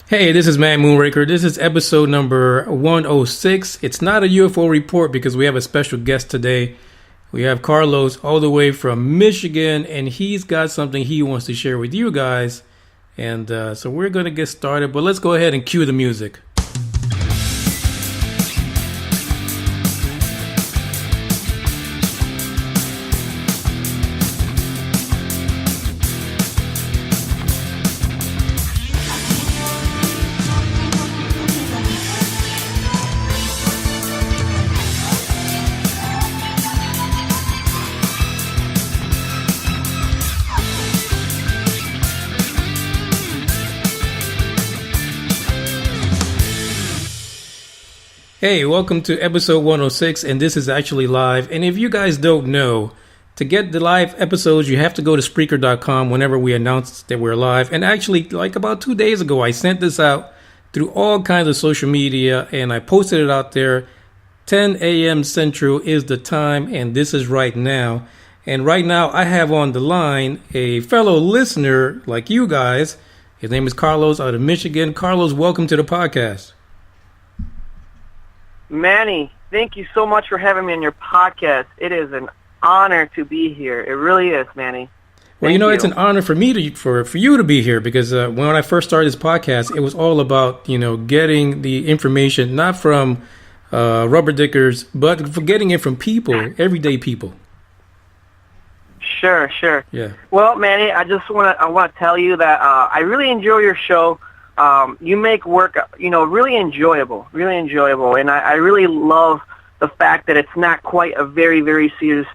Hey, this is Manny Moonraker. This is episode number 106. It's not a UFO report because we have a special guest today. We have Carlos all the way from Michigan, and he's got something he wants to share with you guys. And so we're going to get started, but let's go ahead and cue the music. Hey, welcome to episode 106, and this is actually live. And if you guys don't know, to get the live episodes, you have to go to Spreaker.com whenever we announce that we're live. And actually, like about 2 days ago, I sent this out through all kinds of social media, and I posted it out there. 10 a.m. Central is the time, and this is right now. And right now, I have on the line a fellow listener like you guys. His name is Carlos out of Michigan. Carlos, welcome to the podcast. Manny, thank you so much for having me on your podcast. It is an honor to be here. It really is, Manny. Well, you know, it's an honor for me to for you to be here because when I first started this podcast, it was all about, getting the information not from rubber dickers, but for getting it from people, everyday people. Sure. Yeah. Well, Manny, I want to tell you that I really enjoy your show. You make work, really enjoyable, and I really love the fact that it's not quite a very, very serious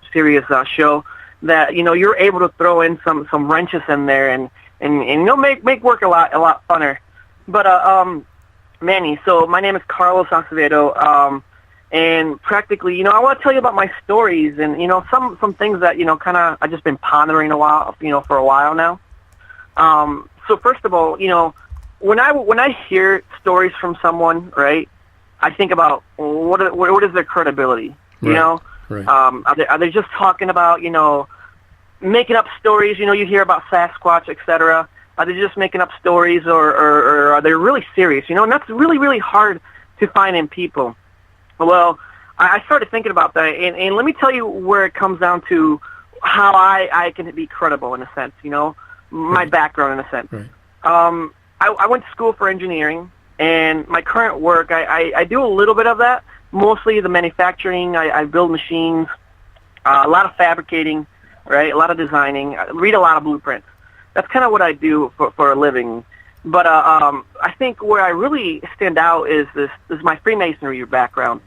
show. That you're able to throw in some wrenches in there and make work a lot funner. But Manny, so my name is Carlos Acevedo, and practically, I want to tell you about my stories and some things that kind of I just been pondering for a while now. So first of all, when I hear stories from someone, right, I think about what is their credibility, Right. Are they just talking about, making up stories, you hear about Sasquatch, etc. Are they just making up stories or are they really serious, and that's really, really hard to find in people. Well, I started thinking about that, and let me tell you where it comes down to how I can be credible in a sense, my background in a sense. Right. I went to school for engineering, and my current work, I do a little bit of that, mostly the manufacturing. I build machines, a lot of fabricating, right, a lot of designing. I read a lot of blueprints. That's kind of what I do for a living. But I think where I really stand out is my Freemasonry background.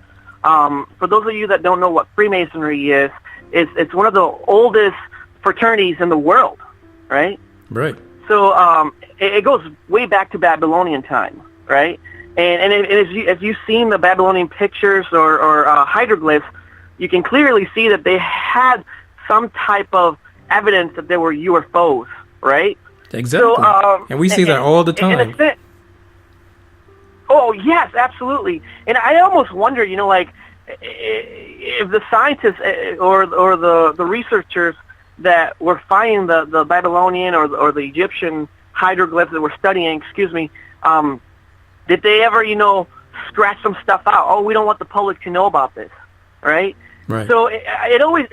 For those of you that don't know what Freemasonry is, it's one of the oldest fraternities in the world, right? Right. So it goes way back to Babylonian time, right? And if you've seen the Babylonian pictures or hieroglyphs, you can clearly see that they had some type of evidence that there were UFOs, right? Exactly. So, and we see that all the time. Oh, yes, absolutely. And I almost wonder, if the scientists or the researchers that were finding the Babylonian or the Egyptian hieroglyphs that we're studying, did they ever, scratch some stuff out? Oh, we don't want the public to know about this, right? Right. So it always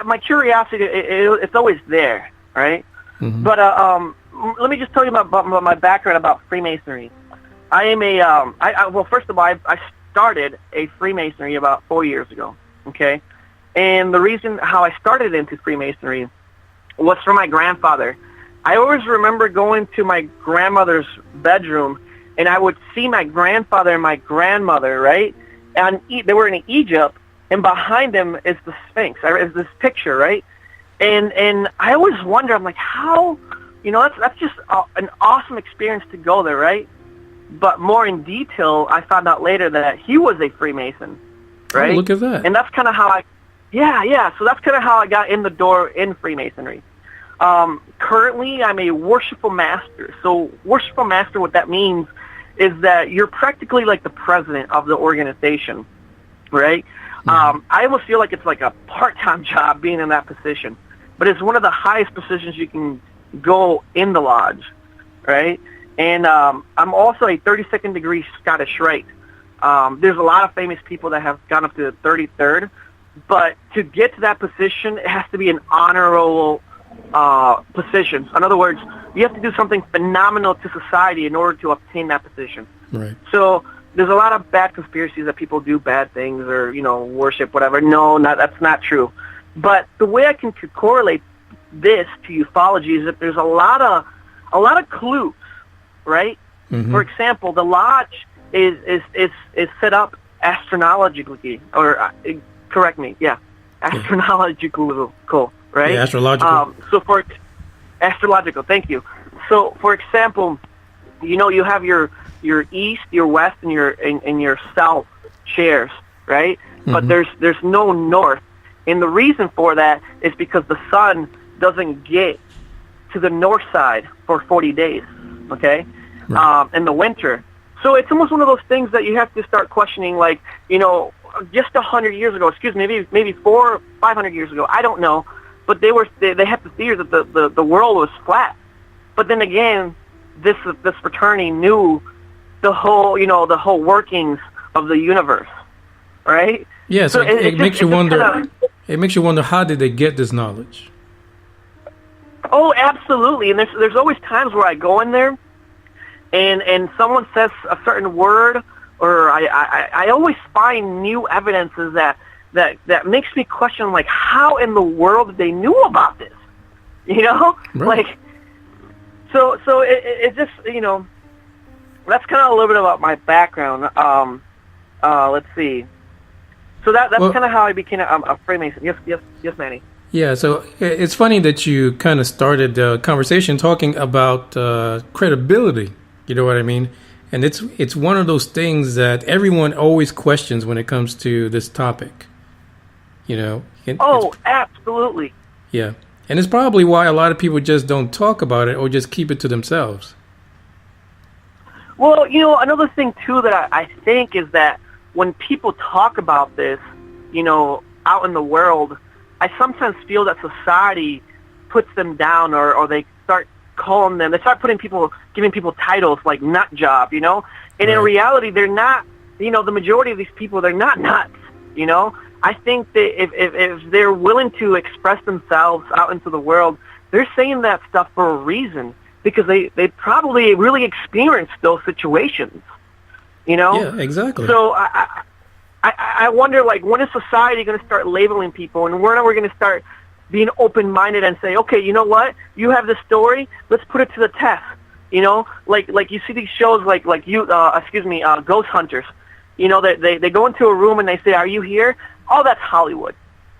my curiosity, it's always there, right? Mm-hmm. But let me just tell you about my background about Freemasonry. I am well, first of all, I started a Freemasonry about 4 years ago, okay? And the reason how I started into Freemasonry was from my grandfather. I always remember going to my grandmother's bedroom, and I would see my grandfather and my grandmother, right? And they were in Egypt, and behind them is the Sphinx. Is this picture, right? And I always wonder, I'm like, how, that's just an awesome experience to go there, right? But more in detail, I found out later that he was a Freemason, right? Oh, look at that. And that's kind of how so that's kind of how I got in the door in Freemasonry. Currently, I'm a worshipful master. So worshipful master, what that means is that you're practically like the president of the organization, right? Mm-hmm. I almost feel like it's like a part-time job being in that position, but it's one of the highest positions you can go in the lodge, right? And I'm also a 32nd degree Scottish Rite. There's a lot of famous people that have gone up to the 33rd, but to get to that position, it has to be an honorable position. In other words, you have to do something phenomenal to society in order to obtain that position. Right. So there's a lot of bad conspiracies that people do bad things or, worship, whatever. No, that's not true. But the way I can correlate this to ufology is that there's a lot of clues, right? Mm-hmm. For example, the lodge is set up astrologically, or correct me, astrological, right? Yeah, astrological. Astrological. Thank you. So, for example, you have your east, your west, and your south chairs, right? Mm-hmm. But there's no north, and the reason for that is because the sun doesn't get to the north side for 40 days, okay? Right. In the winter. So it's almost one of those things that you have to start questioning, like, just 100 years ago, maybe 400 or 500 years ago, I don't know, but they had the theory that the world was flat. But then again, this fraternity knew the whole workings of the universe, right? Yeah, so it makes you wonder. It makes you wonder, how did they get this knowledge? Oh, absolutely. And there's always times where I go in there, and someone says a certain word, or I always find new evidences that makes me question, like, how in the world did they knew about this? Right. Like, so it just, that's kind of a little bit about my background. Let's see. So that's kind of how I became a Freemason. Yes, Manny. Yeah, so it's funny that you kind of started the conversation talking about credibility. You know what I mean? And it's one of those things that everyone always questions when it comes to this topic. Absolutely. Yeah, and it's probably why a lot of people just don't talk about it or just keep it to themselves. Well, another thing too that I think is that when people talk about this, out in the world, I sometimes feel that society puts them down, or they start calling them, they start giving people titles like nut job, and right. In reality, they're not, the majority of these people, they're not nuts, I think that if they're willing to express themselves out into the world, they're saying that stuff for a reason, because they probably really experienced those situations, Yeah, exactly. So I wonder, like, when is society going to start labeling people, and when are we going to start being open-minded and say, okay, you know what? You have this story. Let's put it to the test. Like you see these shows like Ghost Hunters. They go into a room and they say, "Are you here?" Oh, that's Hollywood.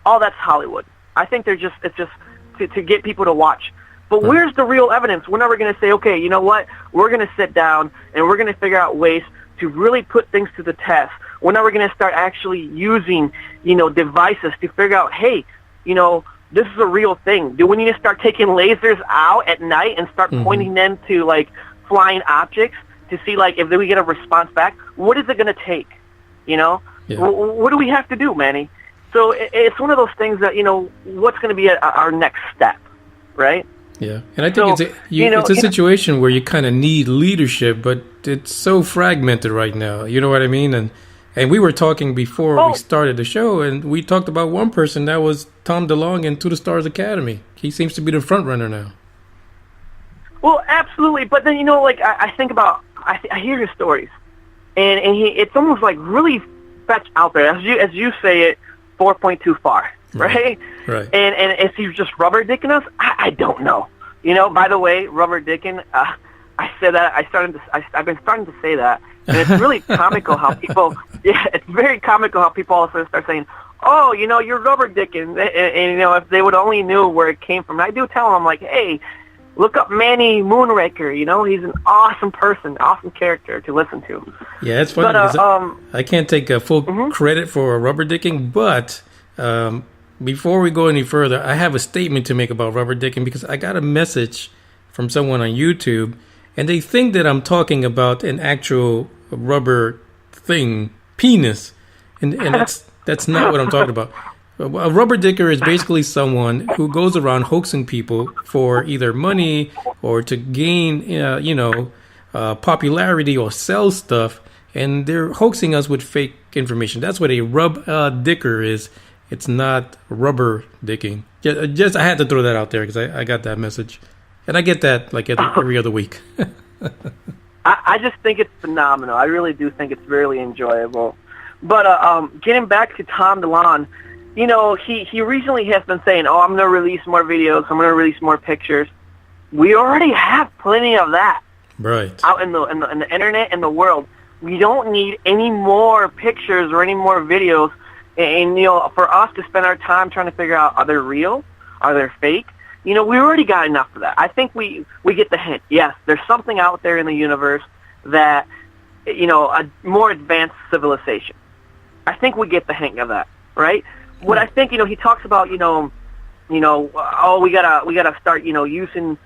I think it's just to get people to watch. But where's the real evidence? When are we going to say, okay, you know what? We're going to sit down and we're going to figure out ways to really put things to the test. When are we going to start actually using, devices to figure out, hey, this is a real thing. Do we need to start taking lasers out at night and start pointing them to, like, flying objects to see, like, if we get a response back? What is it going to take? Yeah. What do we have to do, Manny? So it's one of those things that, what's going to be our next step, right? Yeah, and I think it's a situation where you kind of need leadership, but it's so fragmented right now. You know what I mean? And we were talking before we started the show, and we talked about one person, that was Tom DeLonge in To the Stars Academy. He seems to be the front runner now. Well, absolutely, but then I think about, I hear his stories, and it's almost like really fetch out there, as you say it, 4.2 far. Right? Right. And if he's just rubber dicking us, I don't know. By the way, rubber dicking, I said that, I've been starting to say that, and it's really comical how people, it's very comical how people all of a sudden start saying, oh, you're rubber dicking, and if they would only knew where it came from. I do tell them, I'm like, hey, look up Manny Moonraker, he's an awesome person, awesome character to listen to. Yeah, it's funny, because I can't take full credit for rubber dicking, but before we go any further, I have a statement to make about rubber dicking, because I got a message from someone on YouTube, and they think that I'm talking about an actual rubber thing, penis, and that's not what I'm talking about. A rubber dicker is basically someone who goes around hoaxing people for either money or to gain, popularity or sell stuff, and they're hoaxing us with fake information. That's what a dicker is. It's not rubber dicking. Just I had to throw that out there because I got that message, and I get that like every other week. I just think it's phenomenal. I really do think it's really enjoyable. But getting back to Tom DeLonge, you know, he recently has been saying, "Oh, I'm going to release more videos. I'm going to release more pictures." We already have plenty of that, right, out in the internet and the world. We don't need any more pictures or any more videos. And you know, for us to spend our time trying to figure out, are they real? Are they fake? You know, we already got enough of that. I think we get the hint. Yes, there's something out there in the universe that, you know, a more advanced civilization. I think we get the hint of that, right? What I think, you know, he talks about, oh, we gotta start, you know, using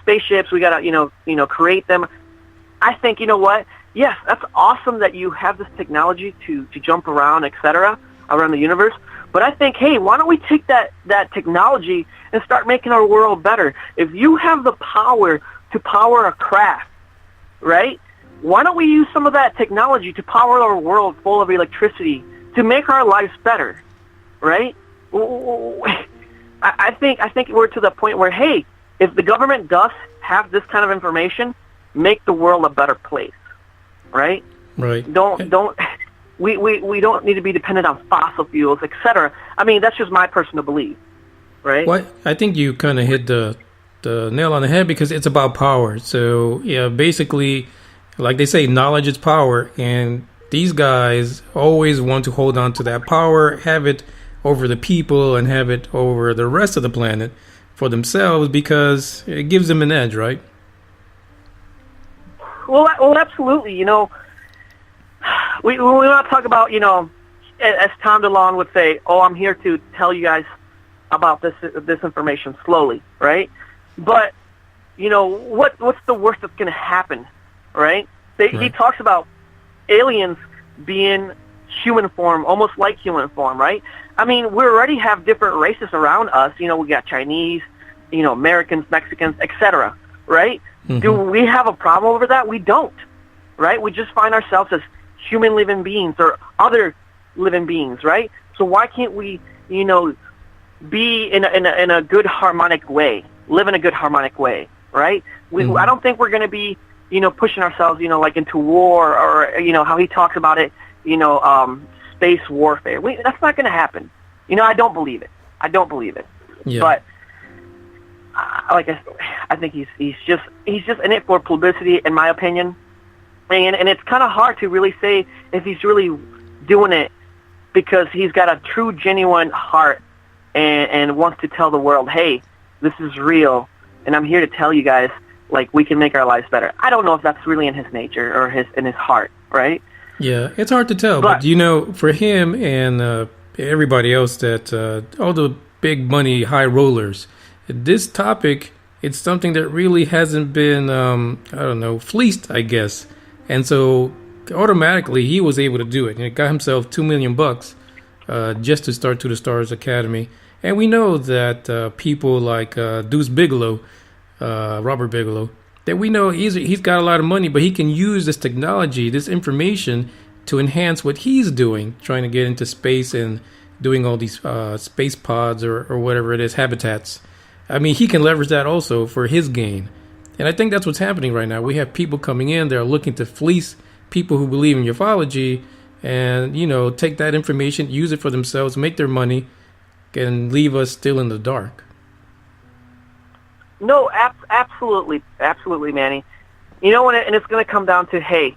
spaceships. We gotta, you know, create them. I think, you know what? Yes, that's awesome that you have this technology to jump around, etc., around the universe. But I think, hey, why don't we take that technology and start making our world better? If you have the power to power a craft, right? Why don't we use some of that technology to power our world full of electricity to make our lives better, right? I think we're to the point where, hey, if the government does have this kind of information, make the world a better place, right? Right. We don't need to be dependent on fossil fuels, etc. I mean, that's just my personal belief, right? Well, I think you kind of hit the nail on the head because it's about power. So, yeah, basically, like they say, knowledge is power, and these guys always want to hold on to that power, have it over the people, and have it over the rest of the planet for themselves because it gives them an edge, right? Well, absolutely. You know, we want to talk about, you know, as Tom DeLonge would say, "Oh, I'm here to tell you guys about this information slowly," right? But you know, what's the worst that's going to happen, right? He talks about aliens being human form, almost like human form, right? I mean, we already have different races around us. You know, we got Chinese, you know, Americans, Mexicans, etc., right? Mm-hmm. Do we have a problem over that? We don't, right? We just find ourselves as human living beings or other living beings, right? So why can't we, you know, be in a good harmonic way, live in a good harmonic way, right? I don't think we're going to be, you know, pushing ourselves, you know, like into war or, you know, how he talks about it, you know, space warfare. That's not going to happen. You know, I don't believe it. Yeah. But I think he's just in it for publicity, in my opinion. And it's kind of hard to really say if he's really doing it because he's got a true, genuine heart and wants to tell the world, hey, this is real, and I'm here to tell you guys, like, we can make our lives better. I don't know if that's really in his nature or in his heart, right? Yeah, it's hard to tell. But you know, for him and everybody else, that all the big money high rollers, this topic, it's something that really hasn't been, fleeced, I guess. And so automatically he was able to do it. And he got himself $2 million just to start To the Stars Academy. And we know that people like Deuce Bigelow, Robert Bigelow, that we know he's got a lot of money, but he can use this technology, this information, to enhance what he's doing, trying to get into space and doing all these space pods or whatever it is, habitats. I mean, he can leverage that also for his gain. And I think that's what's happening right now. We have people coming in, they're looking to fleece people who believe in ufology and, you know, take that information, use it for themselves, make their money, and leave us still in the dark. No, absolutely, Manny. You know, and it's going to come down to, hey,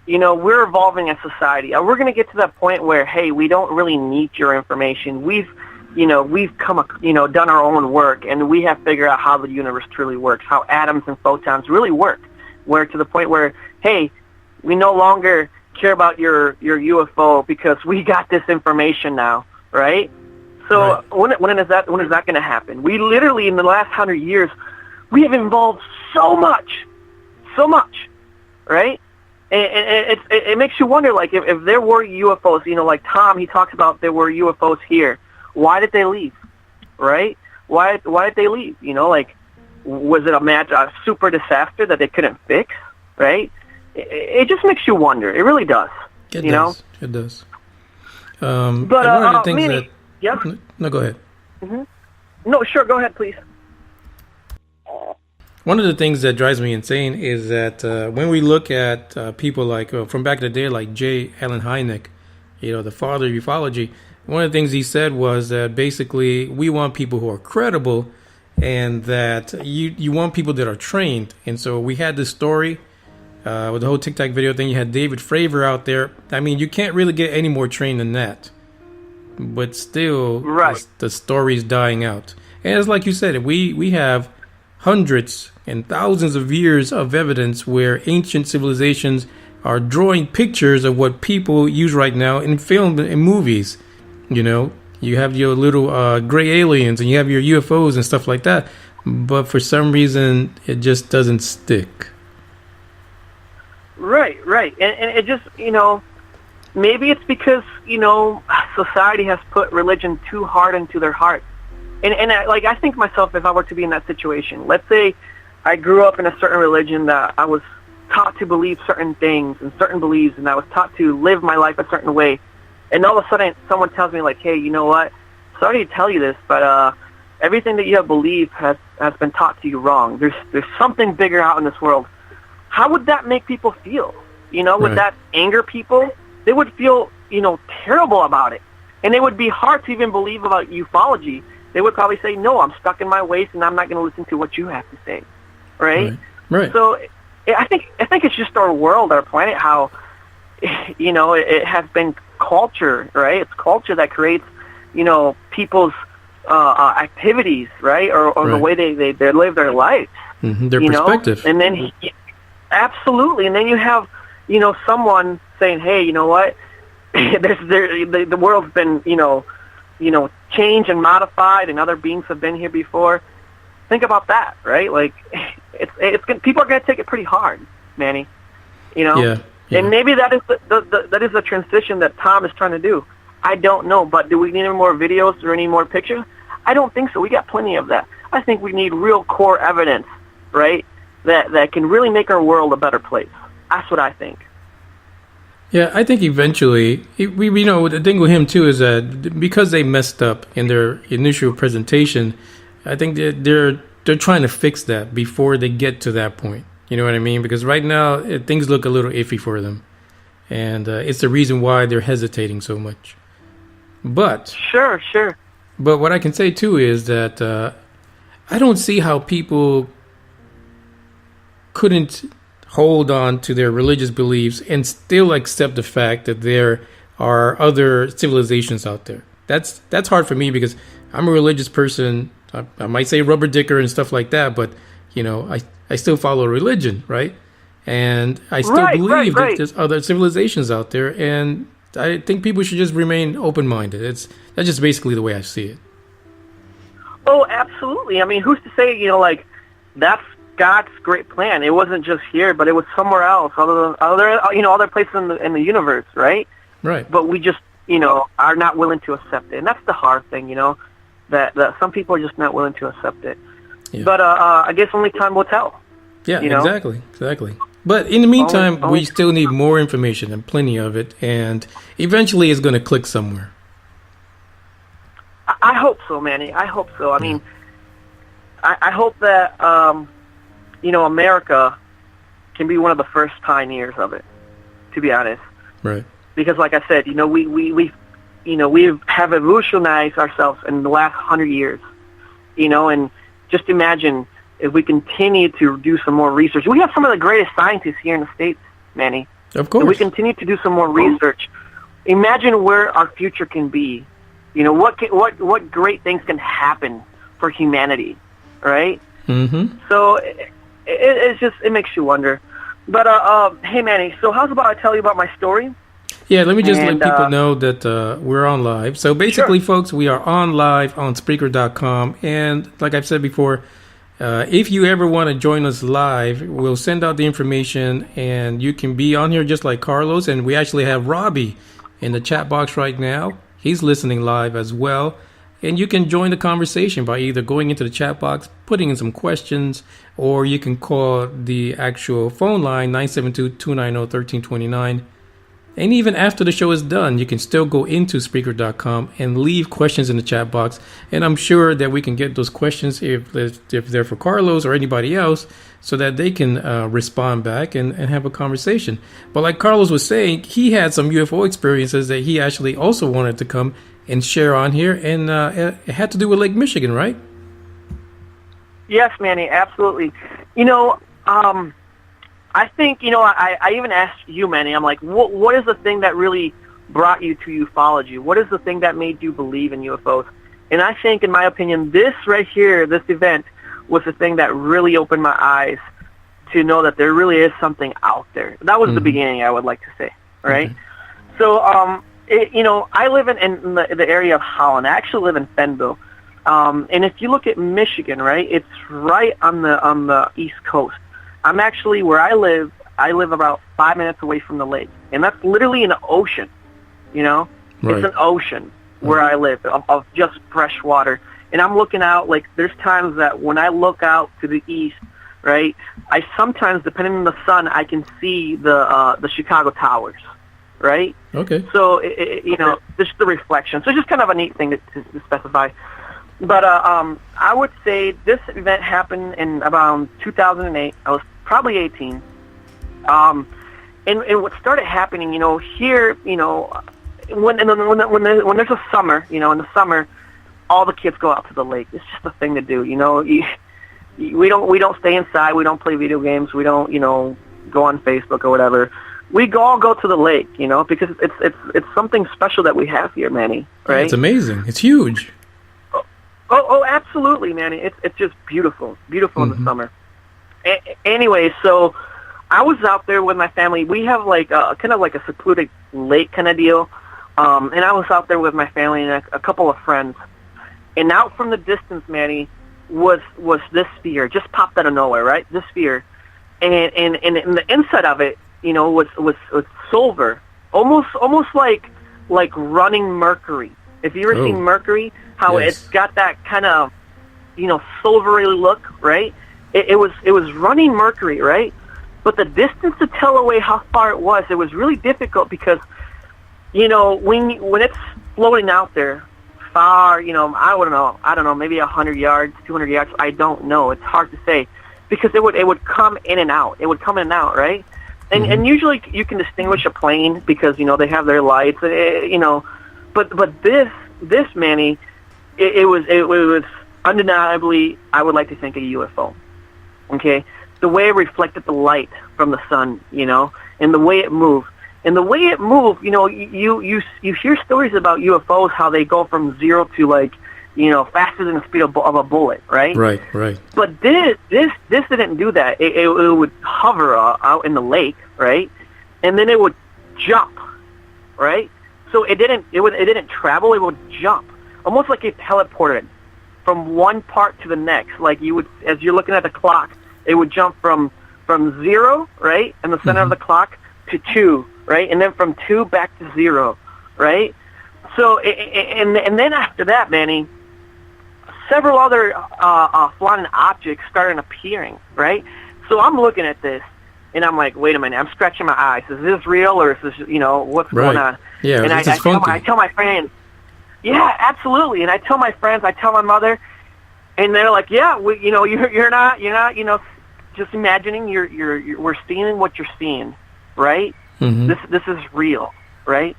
you know, we're evolving as society. We're going to get to that point where, hey, we don't really need your information. We've done our own work, and we have figured out how the universe truly works, how atoms and photons really work. We're to the point where, hey, we no longer care about your UFO because we got this information now, right? So right. When is that going to happen? We literally, in the last 100 years, we have evolved so much, right? And it makes you wonder, like, if there were UFOs, you know, like Tom, he talks about there were UFOs here. Why did they leave, right? Why did they leave? You know, like, was it a super disaster that they couldn't fix, right? It just makes you wonder. It really does. It you does. know? It does. But one of the things Manny, yes? No, go ahead. No, sure, go ahead, please. One of the things that drives me insane is that when we look at people like from back in the day, like J. Allen Hynek, the father of ufology, one of the things he said was that basically we want people who are credible, and that you want people that are trained. And so we had this story with the whole TikTok video thing. You had David Fravor out there. I mean, you can't really get any more trained than that. But still, right. the story's dying out. And it's like you said, we have hundreds and thousands of years of evidence where ancient civilizations are drawing pictures of what people use right now in film and movies. You have your little gray aliens and you have your UFOs and stuff like that. But for some reason, it just doesn't stick. Right. And it just, maybe it's because, society has put religion too hard into their heart. And I think myself, if I were to be in that situation, let's say I grew up in a certain religion that I was taught to believe certain things and certain beliefs, and I was taught to live my life a certain way. And all of a sudden, someone tells me, like, hey, you know what? Sorry to tell you this, but everything that you have believed has been taught to you wrong. There's something bigger out in this world. How would that make people feel? Would that anger people? They would feel, terrible about it. And it would be hard to even believe about ufology. They would probably say, no, I'm stuck in my ways and I'm not going to listen to what you have to say. Right? So I think it's just our world, our planet, how, it has been culture, right? It's culture that creates, people's activities, right? Or the way they live their life. Their perspective. And then, absolutely. And then you have, someone saying, hey, you know what? The world's been, changed and modified, and other beings have been here before. Think about that, right? Like, people are going to take it pretty hard, Manny. Yeah. And maybe that is that is the transition that Tom is trying to do. I don't know, but do we need any more videos or any more pictures? I don't think so. We got plenty of that. I think we need real core evidence, right? That can really make our world a better place. That's what I think. Yeah, I think eventually, the thing with him too is that because they messed up in their initial presentation, I think that they're trying to fix that before they get to that point. You know what I mean? Because right now, things look a little iffy for them. And it's the reason why they're hesitating so much. But Sure. But what I can say too is that I don't see how people couldn't hold on to their religious beliefs and still accept the fact that there are other civilizations out there. That's hard for me because I'm a religious person. I might say rubber dicker and stuff like that, but I still follow religion, right? And I still believe that there's other civilizations out there, and I think people should just remain open-minded. That's just basically the way I see it. Oh, absolutely. I mean, who's to say, that's God's great plan? It wasn't just here, but it was somewhere else, other places in the universe, right? Right. But we just, are not willing to accept it, and that's the hard thing, that some people are just not willing to accept it. Yeah. But I guess only time will tell. Yeah, exactly. But in the meantime, we still need more information and plenty of it, and eventually it's going to click somewhere. I hope so, Manny. I hope so. I mean, I hope that, America can be one of the first pioneers of it, to be honest. Right. Because like I said, we have evolutionized ourselves in the last 100 years, and just imagine if we continue to do some more research. We have some of the greatest scientists here in the States, Manny. Of course. If we continue to do some more research, imagine where our future can be. What great things can happen for humanity, right? Mm-hmm. So it makes you wonder. But hey, Manny, so how's about I tell you about my story? Yeah, let me just let people know that we're on live. So basically, folks, we are on live on Spreaker.com. And like I've said before, if you ever want to join us live, we'll send out the information and you can be on here just like Carlos. And we actually have Robbie in the chat box right now. He's listening live as well. and you can join the conversation by either going into the chat box, putting in some questions, or you can call the actual phone line 972-290-1329. And even after the show is done, you can still go into Spreaker.com and leave questions in the chat box. And I'm sure that we can get those questions if they're for Carlos or anybody else, so that they can respond back and have a conversation. But like Carlos was saying, he had some UFO experiences that he actually also wanted to come and share on here. And it had to do with Lake Michigan, right? Yes, Manny, absolutely. I think, I even asked you, Manny, I'm like, what is the thing that really brought you to ufology? What is the thing that made you believe in UFOs? And I think, in my opinion, this right here, this event, was the thing that really opened my eyes to know that there really is something out there. That was the beginning, I would like to say, right? Okay. So, I live in the area of Holland. I actually live in Fenville. And if you look at Michigan, right, it's right on the East Coast. I'm actually, where I live about 5 minutes away from the lake. And that's literally an ocean, Right. It's an ocean where I live of just fresh water. And I'm looking out, like, there's times that when I look out to the east, right, I sometimes, depending on the sun, I can see the Chicago Towers, right? Okay. So, just the reflection. So it's just kind of a neat thing to specify. But I would say this event happened in about 2008. I was probably 18. And what started happening, here, when there's a summer, in the summer, all the kids go out to the lake. It's just a thing to do, We don't stay inside. We don't play video games. We don't, go on Facebook or whatever. We all go to the lake, because it's something special that we have here, Manny. Right? It's amazing. It's huge. Oh, absolutely, Manny. It's just beautiful in the summer. Anyway, so I was out there with my family. We have kind of like a secluded lake kind of deal, and I was out there with my family and a couple of friends. And out from the distance, Manny, was this sphere. Just popped out of nowhere, right? This sphere, and the inside of it, was silver, almost like running mercury. If you ever seen Mercury, how it's got that kind of, silvery look, right? It was running mercury, right? But the distance to tell away how far it was really difficult because, when it's floating out there far, I don't know, maybe 100 yards, 200 yards, I don't know. It's hard to say because it would come in and out. It would come in and out, right? And usually you can distinguish a plane because, they have their lights, but this Manny, it was undeniably, I would like to think, a UFO. Okay, the way it reflected the light from the sun, and the way it moved, you hear stories about UFOs, how they go from 0 to faster than the speed of a bullet, right? Right. But this didn't do that. It would hover out in the lake, right, and then it would jump, right. So it didn't travel. It would jump, almost like it teleported from one part to the next. Like you would, as you're looking at the clock, it would jump from 0, right, in the center of the clock, to 2, right, and then from 2 back to 0, right. So and then after that, Manny, several other flying objects started appearing, right. So I'm looking at this. And I'm like, wait a minute, I'm scratching my eyes. Is this real or is this, what's going on? Yeah, and I tell my friends, yeah, absolutely. And I tell my friends, I tell my mother, and they're like, yeah, you're not, just imagining. We're seeing what you're seeing, right? This is real, right?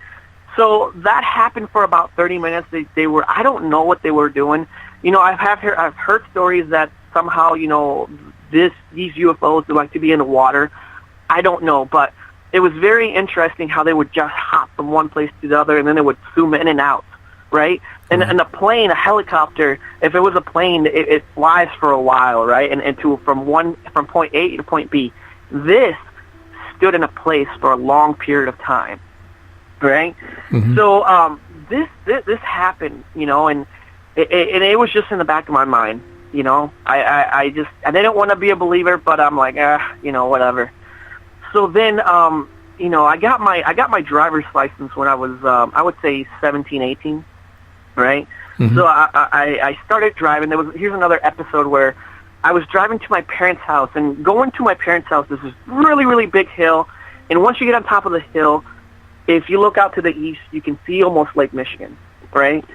So that happened for about 30 minutes. They were, I don't know what they were doing. I've heard stories that somehow, these UFOs would like to be in the water. I don't know, but it was very interesting how they would just hop from one place to the other, and then they would zoom in and out, right? And a plane, a helicopter, if it was a plane, it flies for a while, right? And from point A to point B. This stood in a place for a long period of time, right? So this happened, and it was just in the back of my mind. I didn't want to be a believer, but I'm like, whatever. So then, I got my driver's license when I was, I would say 17, 18, right? So I started driving. Here's another episode where I was driving to my parents' house, and going to my parents' house, there's this really, really big hill, and once you get on top of the hill, if you look out to the east, you can see almost Lake Michigan, right?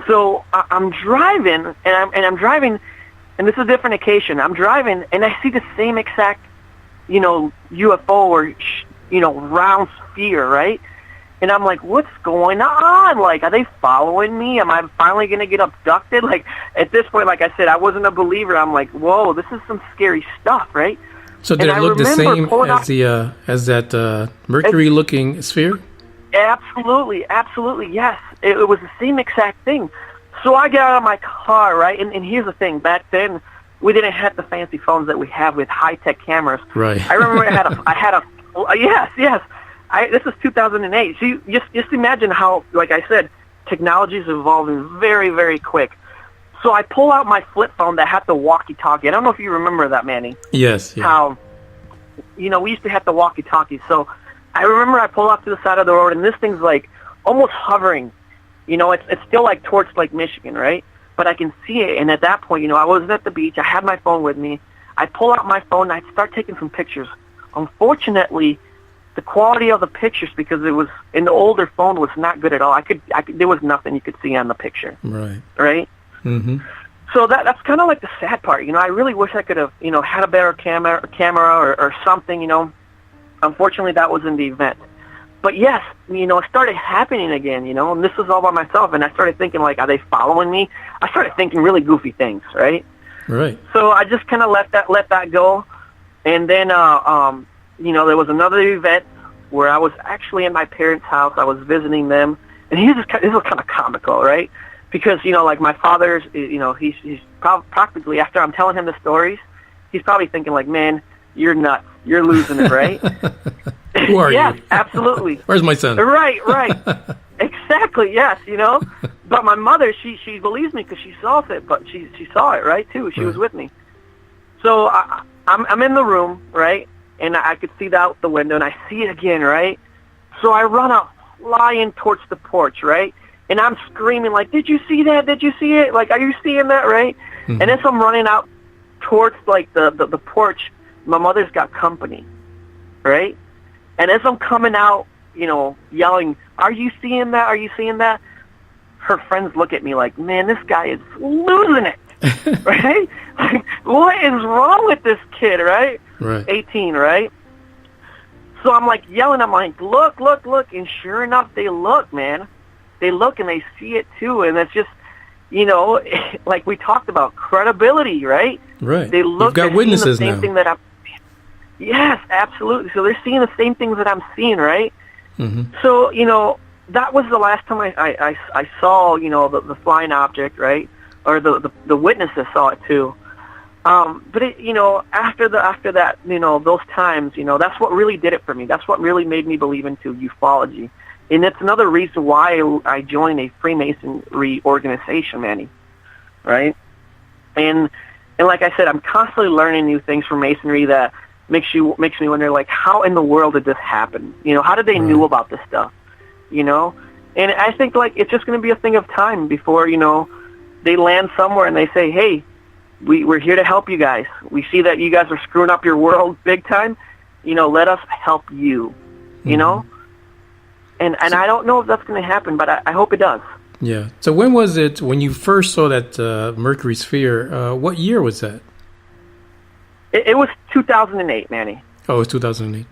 So I'm driving, and I'm driving, and this is a different occasion. I'm driving, and I see the same exact, UFO or, round sphere, right? And I'm like, what's going on? Like, are they following me? Am I finally going to get abducted? Like, at this point, like I said, I wasn't a believer. I'm like, whoa, this is some scary stuff, right? So did it look the same as that Mercury-looking sphere? Absolutely, absolutely, yes. It was the same exact thing. So I get out of my car, right? And here's the thing. Back then, we didn't have the fancy phones that we have with high-tech cameras. Right. I remember yes. This is 2008. So just imagine how, like I said, technology is evolving very, very quick. So I pull out my flip phone that had the walkie-talkie. I don't know if you remember that, Manny. Yes. Yeah. How, we used to have the walkie-talkie. So I remember I pull off to the side of the road, and this thing's like almost hovering. It's still like towards Lake Michigan, right? But I can see it. And at that point, I wasn't at the beach. I had my phone with me. I pull out my phone, and I start taking some pictures. Unfortunately, the quality of the pictures, because it was in the older phone, was not good at all. There was nothing you could see on the picture. Right. Mm-hmm. So that's kind of like the sad part. I really wish I could have, had a better camera or something. Unfortunately, that wasn't the event. But yes, it started happening again. And this was all by myself, and I started thinking, like, are they following me? I started thinking really goofy things, right? Right. So I just kind of let that go, and then there was another event where I was actually in my parents' house. I was visiting them, and this was kind of comical, right? Because, like my father's, he's practically, after I'm telling him the stories, he's probably thinking like, man, you're nuts. You're losing it, right? Who are you? Yes, absolutely. Where's my son? Right. Exactly, yes, But my mother, she believes me because she saw it, but she saw it, right, too. She was with me. So I'm in the room, right? And I could see out the window, and I see it again, right? So I run out, flying towards the porch, right? And I'm screaming, like, did you see that? Did you see it? Like, are you seeing that, right? Mm-hmm. And as I'm running out towards, like, the porch, my mother's got company, right? And as I'm coming out, yelling, are you seeing that? Are you seeing that? Her friends look at me like, man, this guy is losing it, right? Like, what is wrong with this kid, right? Right. 18, right? So I'm like yelling, I'm like, look. And sure enough, they look, man. They look and they see it too. And it's just, like we talked about, credibility, right? Right. They look, you've got witnesses the same now. Thing that yes, absolutely. So they're seeing the same things that I'm seeing, right? Mm-hmm. So, that was the last time I saw, the flying object, right? Or the witnesses saw it too. But it, after that, those times, that's what really did it for me. That's what really made me believe into ufology. And it's another reason why I joined a Freemasonry organization, Manny. Right? And like I said, I'm constantly learning new things from Masonry that makes me wonder, like, how in the world did this happen? How did they knew about this stuff? And I think, like, it's just going to be a thing of time before, they land somewhere and they say, hey, we're here to help you guys. We see that you guys are screwing up your world big time. Let us help you, And I don't know if that's going to happen, but I hope it does. Yeah. So when was it, when you first saw that Mercury sphere, what year was that? It was 2008, Manny. Oh, it was 2008.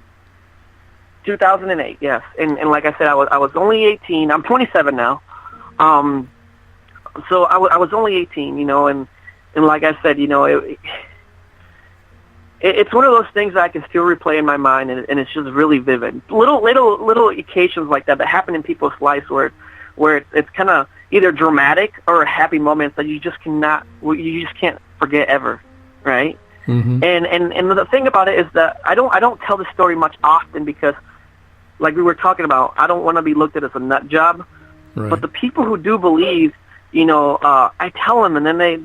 2008, yes. And like I said, I was only 18. I'm 27 now. So I was only 18, and like I said, it's one of those things that I can still replay in my mind, and it's just really vivid. Little occasions like that happen in people's lives where it's kind of either dramatic or a happy moment that you just can't forget ever, right? Mm-hmm. And the thing about it is that I don't tell the story much often because, like we were talking about, I don't want to be looked at as a nut job. Right. But the people who do believe, I tell them, and then they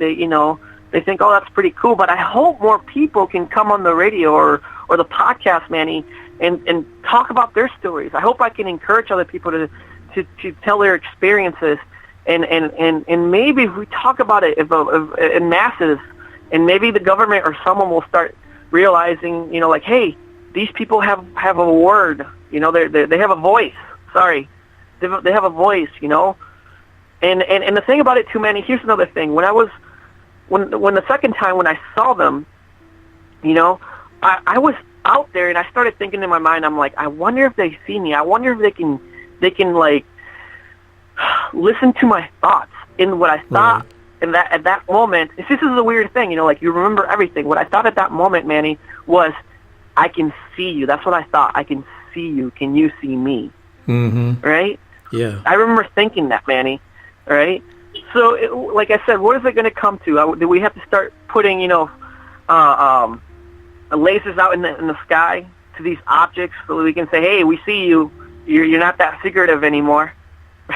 think, oh, that's pretty cool. But I hope more people can come on the radio or the podcast, Manny, and talk about their stories. I hope I can encourage other people to tell their experiences And maybe if we talk about it if in masses, and maybe the government or someone will start realizing, like, hey, these people have a word, they have a voice. Sorry, they have a voice, And the thing about it too, Manny, here's another thing. When the second time when I saw them, I was out there and I started thinking in my mind, I'm like, I wonder if they see me. I wonder if they can like listen to my thoughts in what I thought. Right. At that moment, this is a weird thing, like you remember everything. What I thought at that moment, Manny, was I can see you. That's what I thought. I can see you. Can you see me? Mm-hmm. Right? Yeah. I remember thinking that, Manny. Right? So, like I said, what is it going to come to? Do we have to start putting, lasers out in the sky to these objects so that we can say, hey, we see you. You're not that secretive anymore.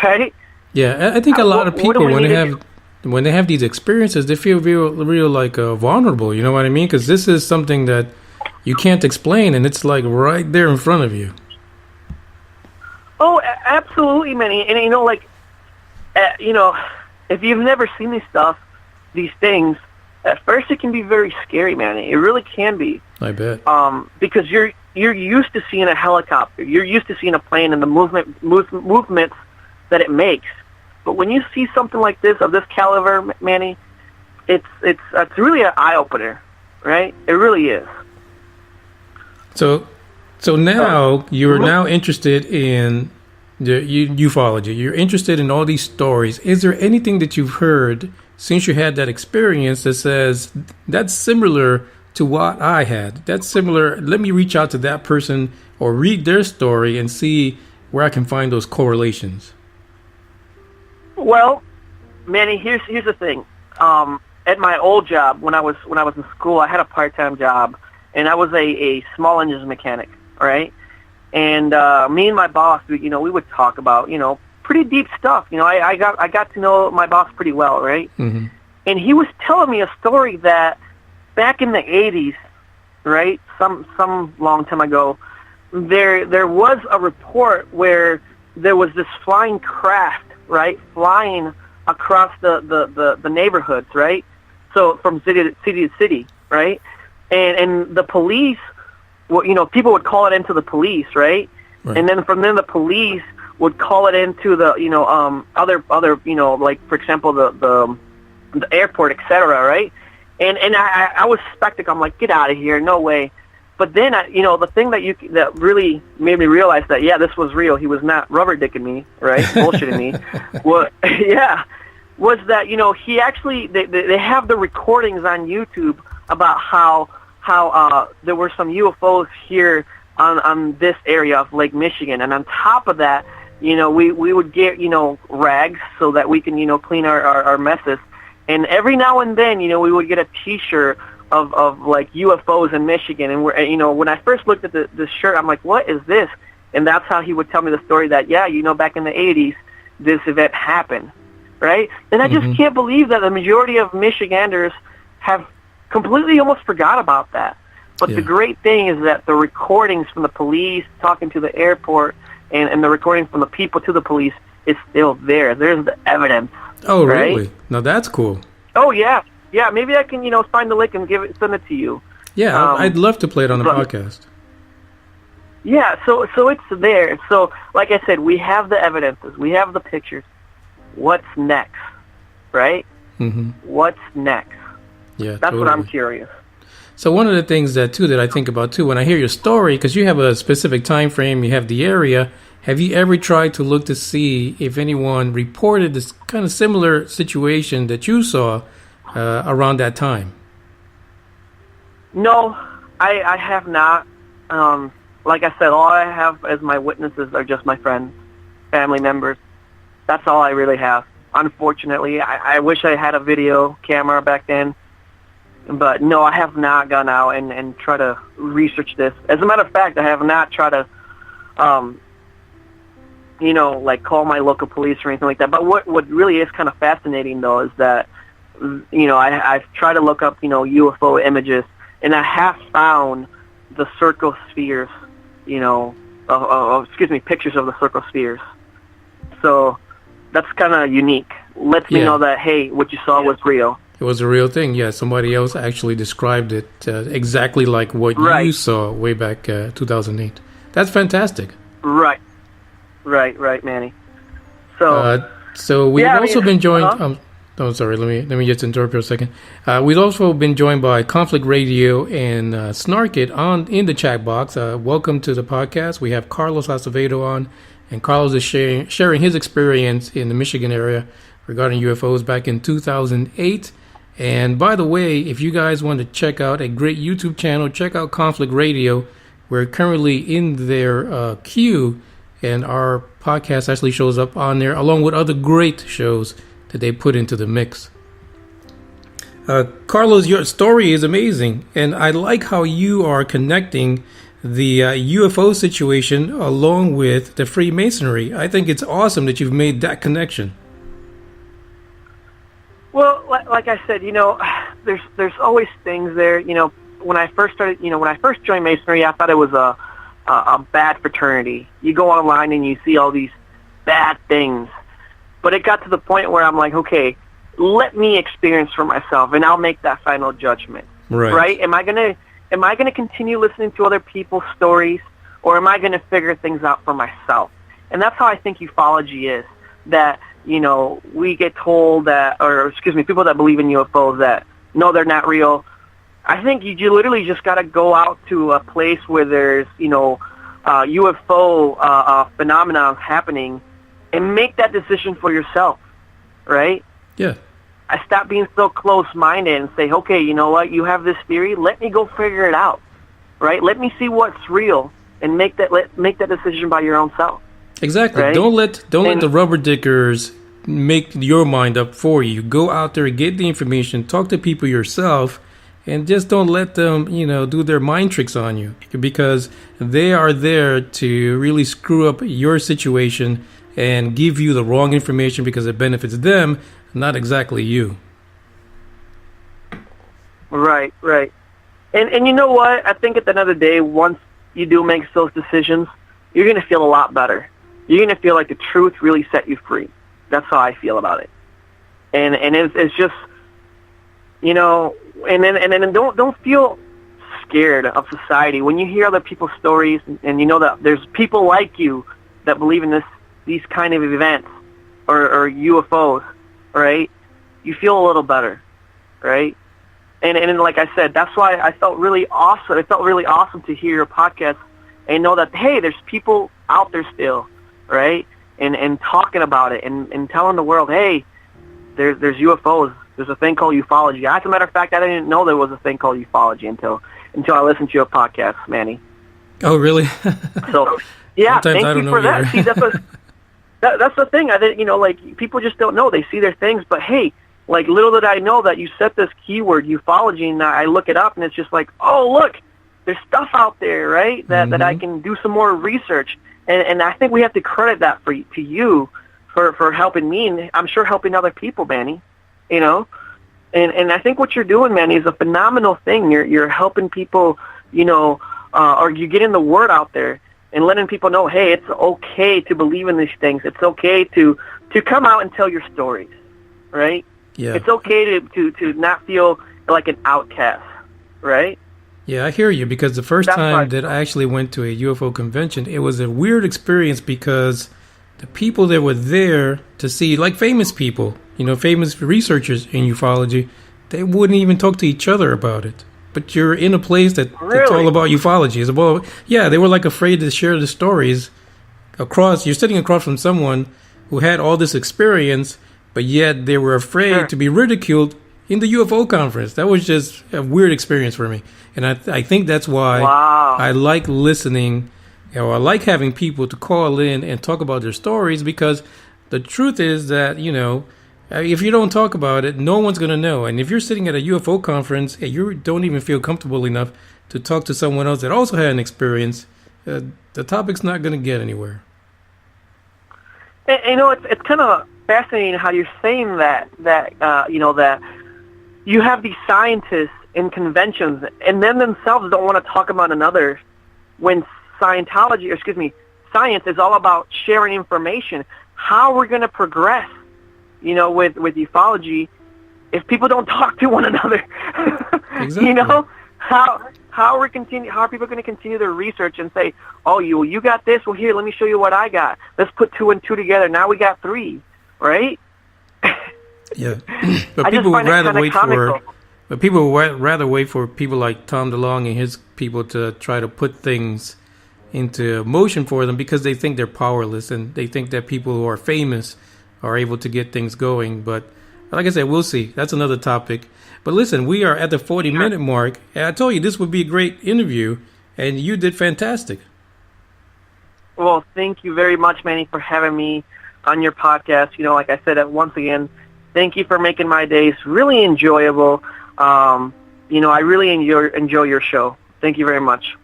Right? Yeah, I think a lot of people, when they have these experiences, they feel real like vulnerable. You know what I mean? Because this is something that you can't explain, and it's like right there in front of you. Oh, absolutely, Manny. And if you've never seen these things, at first it can be very scary, Manny. It really can be. I bet. Because you're used to seeing a helicopter, you're used to seeing a plane and the movements that it makes. But when you see something like this, of this caliber, Manny, it's really an eye-opener, right? It really is. So now you're now interested in the ufology. You're interested in all these stories. Is there anything that you've heard since you had that experience that says that's similar to what I had? That's similar. Let me reach out to that person or read their story and see where I can find those correlations. Well, Manny, here's the thing. At my old job, when I was in school, I had a part-time job, and I was a small engines mechanic, right? And me and my boss, we would talk about, pretty deep stuff. I got to know my boss pretty well, right? Mm-hmm. And he was telling me a story that back in the 80s, right, some long time ago, there was a report where there was this flying craft, right, flying across the neighborhoods, right? So from city to city, right? And the police, people would call it into the police, right? And then from then the police would call it into the, other, like, for example, the airport, etc., right? And I was skeptical. I'm like, get out of here, no way. But then, the thing that really made me realize that, yeah, this was real. He was not rubber dicking me, right? Bullshitting me. Was that, he actually, they have the recordings on YouTube about how there were some UFOs here on this area of Lake Michigan. And on top of that, we would get, rags so that we can, clean our messes. And every now and then, we would get a T-shirt of like UFOs in Michigan, and when I first looked at the shirt, I'm like, what is this? And that's how he would tell me the story that, yeah, back in the 80s, this event happened, right? And I just can't believe that the majority of Michiganders have completely almost forgot about that. But the great thing is that the recordings from the police talking to the airport and the recordings from the people to the police is still there. There's the evidence. Oh, right? Really? Now that's cool. Oh, yeah. Yeah, maybe I can, find the link and send it to you. Yeah, I'd love to play it on the podcast. Yeah, so it's there. So, like I said, we have the evidences. We have the pictures. What's next, right? Mm-hmm. What's next? Yeah, that's totally. What I'm curious. So one of the things that I think about, too, when I hear your story, because you have a specific time frame, you have the area, have you ever tried to look to see if anyone reported this kind of similar situation that you saw around that time? No, I have not. Like I said, all I have as my witnesses are just my friends, family members. That's all I really have. Unfortunately, I wish I had a video camera back then. But no, I have not gone out and try to research this. As a matter of fact, I have not tried to, like call my local police or anything like that. But what really is kind of fascinating, though, is that, I've tried to look up, UFO images, and I have found the circle spheres, pictures of the circle spheres. So that's kind of unique. Lets me know that, hey, what you saw was real. It was a real thing. Yeah, somebody else actually described it exactly like what you saw way back 2008. That's fantastic. Right, Manny. So we've also been joined. Oh, sorry. Let me just interrupt for a second. We've also been joined by Conflict Radio and Snarkit in the chat box. Welcome to the podcast. We have Carlos Acevedo on, and Carlos is sharing his experience in the Michigan area regarding UFOs back in 2008. And by the way, if you guys want to check out a great YouTube channel, check out Conflict Radio. We're currently in their queue, and our podcast actually shows up on there along with other great shows that they put into the mix. Carlos, your story is amazing, and I like how you are connecting the UFO situation along with the Freemasonry. I think it's awesome that you've made that connection. Well, like I said, there's always things there. When I first joined Masonry, I thought it was a bad fraternity. You go online and you see all these bad things. But it got to the point where I'm like, okay, let me experience for myself, and I'll make that final judgment. Right? Am I gonna continue listening to other people's stories, or am I gonna figure things out for myself? And that's how I think ufology is. That we get told that, people that believe in UFOs that no, they're not real. I think you literally just got to go out to a place where there's UFO phenomena happening, and make that decision for yourself, right? Yeah. I stopped being so close-minded and say, okay, you know what? You have this theory. Let me go figure it out, right? Let me see what's real, and make that decision by your own self. Exactly. Right? Don't let the rubber dickers make your mind up for you. Go out there, get the information, talk to people yourself, and just don't let them, do their mind tricks on you, because they are there to really screw up your situation and give you the wrong information because it benefits them, not exactly you. Right. And you know what? I think at the end of the day, once you do make those decisions, you're going to feel a lot better. You're going to feel like the truth really set you free. That's how I feel about it. And it's just, and then don't feel scared of society. When you hear other people's stories and you know that there's people like you that believe in these kind of events or UFOs, right? You feel a little better, right? And like I said, that's why I felt really awesome. It felt really awesome to hear your podcast and know that, hey, there's people out there still, right? And talking about it and telling the world, hey, there's UFOs. There's a thing called ufology. As a matter of fact, I didn't know there was a thing called ufology until I listened to your podcast, Manny. Oh, really? So, yeah, sometimes thank you for that. See, that's the thing. I didn't, people just don't know. They see their things, but hey, little did I know that you set this keyword ufology, and I look it up, and it's just like, oh, look, there's stuff out there, right? That I can do some more research, and I think we have to credit that to you for helping me, and I'm sure helping other people, Manny. And I think what you're doing, Manny, is a phenomenal thing. You're helping people, or you're getting the word out there and letting people know, hey, it's okay to believe in these things. It's okay to come out and tell your stories, right? Yeah. It's okay to not feel like an outcast, right? Yeah, I hear you, because the first time that I actually went to a UFO convention, it was a weird experience because the people that were there to see, like famous people, famous researchers in ufology, they wouldn't even talk to each other about it. But you're in a place that's all about ufology. It's about, they were afraid to share the stories across. You're sitting across from someone who had all this experience, but yet they were afraid to be ridiculed in the UFO conference. That was just a weird experience for me. And I think that's why I like listening, I like having people to call in and talk about their stories, because the truth is that, if you don't talk about it, no one's going to know. And if you're sitting at a UFO conference and you don't even feel comfortable enough to talk to someone else that also had an experience, the topic's not going to get anywhere. And, it's kind of fascinating how you're saying that you have these scientists in conventions and then themselves don't want to talk about another, when science is all about sharing information. how we're going to progress, with ufology if people don't talk to one another. Exactly. How are people going to continue their research and say, oh, you got this? Well, here, let me show you what I got. Let's put 2 and 2 together. Now we got 3, right? Yeah, but people would rather wait comical. for people like Tom DeLonge and his people to try to put things into motion for them because they think they're powerless and they think that people who are famous are able to get things going. But like I said, we'll see. That's another topic. But listen, we are at the 40-minute mark, and I told you this would be a great interview, and you did fantastic. Well, thank you very much, Manny, for having me on your podcast. Like I said, once again, thank you for making my days really enjoyable. I really enjoy your show. Thank you very much.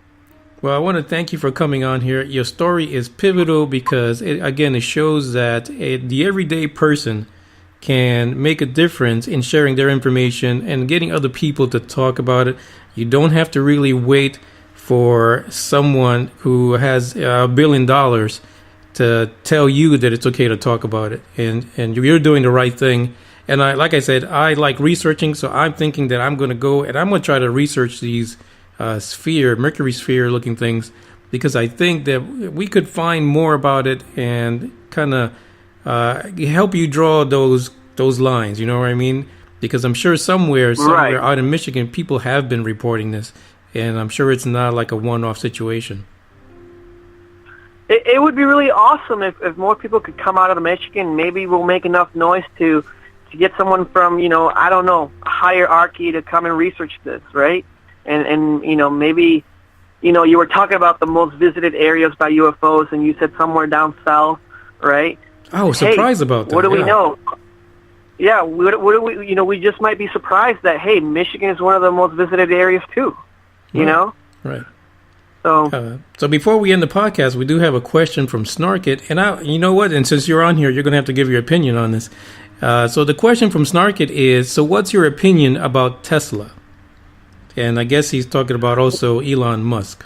Well, I want to thank you for coming on here. Your story is pivotal because, it shows that the everyday person can make a difference in sharing their information and getting other people to talk about it. You don't have to really wait for someone who has $1 billion to tell you that it's okay to talk about it. And you're doing the right thing. And like I said, I like researching, so I'm thinking that I'm going to go and I'm going to try to research these Mercury sphere looking things, because I think that we could find more about it and kind of help you draw those lines, you know what I mean? Because I'm sure somewhere out in Michigan, people have been reporting this, and I'm sure it's not like a one-off situation. It would be really awesome if more people could come out of Michigan. Maybe we'll make enough noise to get someone from, I don't know, a hierarchy to come and research this, right? And maybe, you were talking about the most visited areas by UFOs, and you said somewhere down south, right? I was surprised about that. What do we know? Yeah, what do we? We just might be surprised that Michigan is one of the most visited areas too. Right. So before we end the podcast, we do have a question from Snarkit, and you know what? And since you're on here, you're going to have to give your opinion on this. So the question from Snarkit is: so what's your opinion about Tesla? And I guess he's talking about also Elon Musk.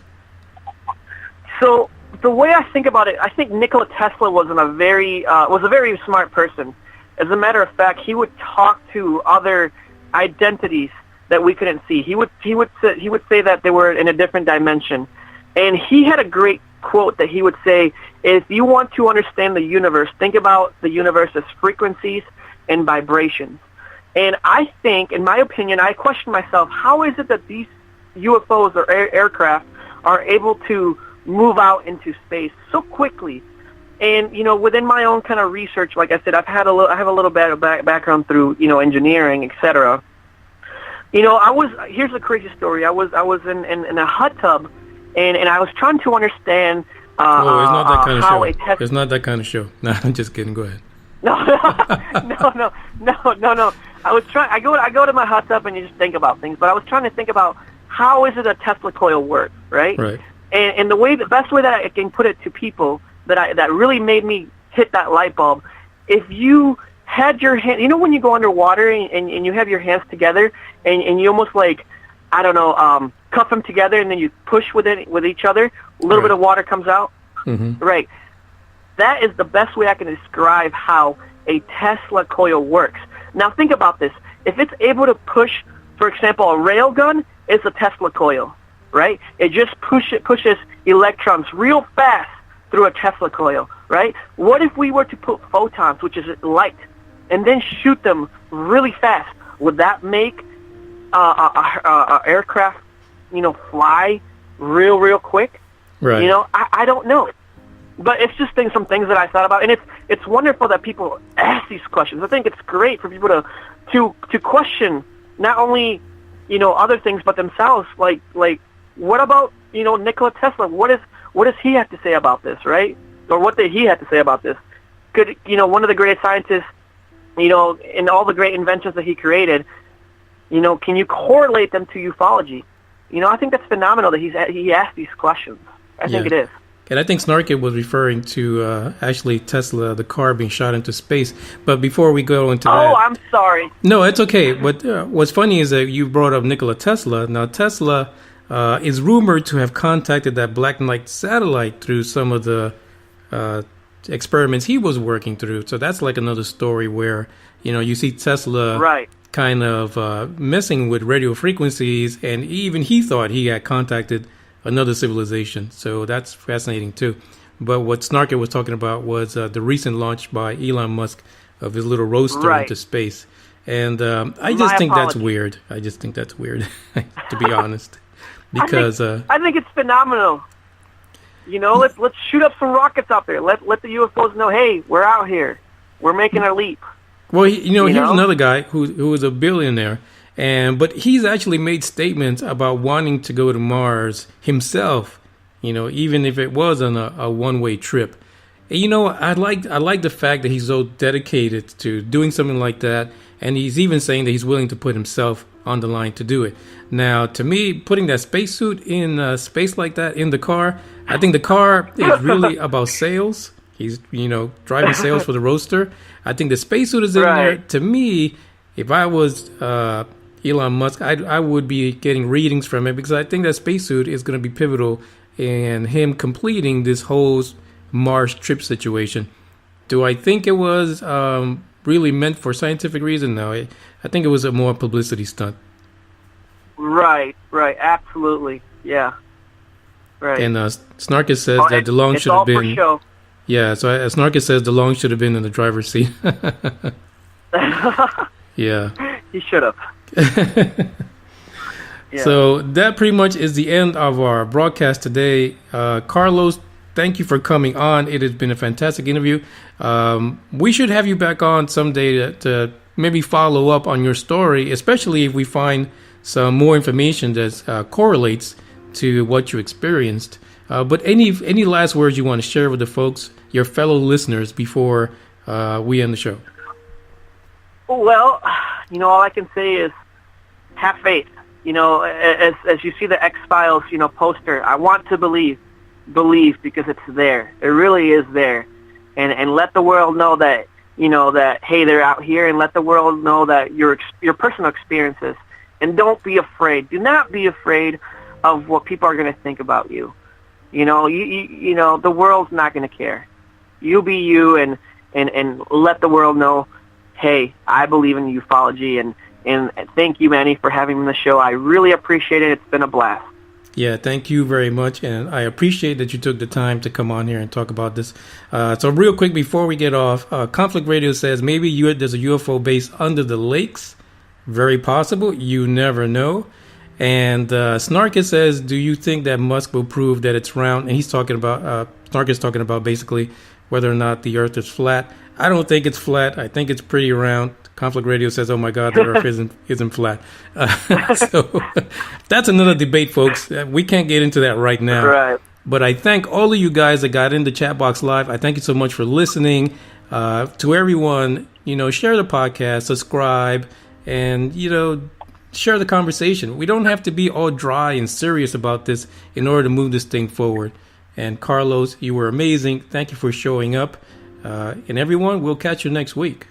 So the way I think about it, I think Nikola Tesla was a very smart person. As a matter of fact, he would talk to other identities that we couldn't see. He would say that they were in a different dimension, and he had a great quote that he would say: "If you want to understand the universe, think about the universe as frequencies and vibrations." And I think, in my opinion, I question myself: how is it that these UFOs or aircraft are able to move out into space so quickly? And within my own kind of research, like I said, I have a little bit of background through engineering, etc. Here's a crazy story. I was in a hot tub, and I was trying to understand it's not that kind of how show. It's not that kind of show. No, I'm just kidding. Go ahead. No. I go to my hot tub and you just think about things, but I was trying to think about how is it a Tesla coil works, right? Right. And the best way that I can put it to people that really made me hit that light bulb, if you had your hand, when you go underwater and you have your hands together and you almost cuff them together and then you push with each other, a little bit of water comes out. Mm-hmm. Right. That is the best way I can describe how a Tesla coil works. Now think about this. If it's able to push, for example, a rail gun, it's a Tesla coil, right? It just pushes electrons real fast through a Tesla coil, right? What if we were to put photons, which is light, and then shoot them really fast? Would that make a aircraft, fly real quick? Right. I don't know. But it's just some things that I thought about, and it's wonderful that people ask these questions. I think it's great for people to question not only other things but themselves. Like what about Nikola Tesla? What does he have to say about this, right? Or what did he have to say about this? Could one of the greatest scientists, in all the great inventions that he created, can you correlate them to ufology? I think that's phenomenal that he asked these questions. I think it is. And I think Snarkit was referring to actually Tesla, the car being shot into space. But before we go into that... Oh, I'm sorry. No, it's okay. But what's funny is that you brought up Nikola Tesla. Now, Tesla is rumored to have contacted that Black Knight satellite through some of the experiments he was working through. So that's like another story where, you see Tesla kind of messing with radio frequencies, and even he thought he had contacted another civilization. So that's fascinating too. But what Snarky was talking about was the recent launch by Elon Musk of his little roadster into space. And I just think that's weird. I just think that's weird, to be honest. Because I think it's phenomenal. Let's shoot up some rockets out there. Let the UFOs know, hey, we're out here. We're making a leap. Well, here's another guy who is a billionaire, but he's actually made statements about wanting to go to Mars himself. Even if it was on a one-way trip. And, I like the fact that he's so dedicated to doing something like that, and he's even saying that he's willing to put himself on the line to do it. Now, to me, putting that spacesuit in space like that in the car, I think the car is really about sales. He's, driving sales for the roadster. I think the spacesuit is in there. To me, if I was Elon Musk, I would be getting readings from it, because I think that spacesuit is going to be pivotal in him completing this whole Mars trip situation. Do I think it was really meant for scientific reason? No, I think it was a more publicity stunt. Right, absolutely, yeah, right. And Snarkus says that DeLong should have been. Show. Yeah, so Snarkus says DeLong should have been in the driver's seat. Yeah, he should have. Yeah. So that pretty much is the end of our broadcast today. Carlos, thank you for coming on. It has been a fantastic interview. We should have you back on someday to maybe follow up on your story, especially if we find some more information that correlates to what you experienced. But any last words you want to share with the folks, your fellow listeners, before we end the show? Well, all I can say is have faith. As you see the X-Files, poster, I want to believe because it's there. It really is there. And let the world know that, that, hey, they're out here, and let the world know that your personal experiences. And don't be afraid. Do not be afraid of what people are going to think about you. The world's not going to care. You be you, and let the world know, hey, I believe in ufology, and thank you, Manny, for having me on the show. I really appreciate it. It's been a blast. Yeah, thank you very much. And I appreciate that you took the time to come on here and talk about this. So real quick, before we get off, Conflict Radio says maybe there's a UFO base under the lakes. Very possible. You never know. And Snarkus says, do you think that Musk will prove that it's round? And he's talking about, Snarkus is talking about basically whether or not the Earth is flat. I don't think it's flat. I think it's pretty round. Conflict Radio says, oh my God, the Earth isn't flat. So that's another debate, folks. We can't get into that right now. Right. But I thank all of you guys that got in the chat box live. I thank you so much for listening. To everyone, share the podcast, subscribe, and, share the conversation. We don't have to be all dry and serious about this in order to move this thing forward. And Carlos, you were amazing. Thank you for showing up. And everyone, we'll catch you next week.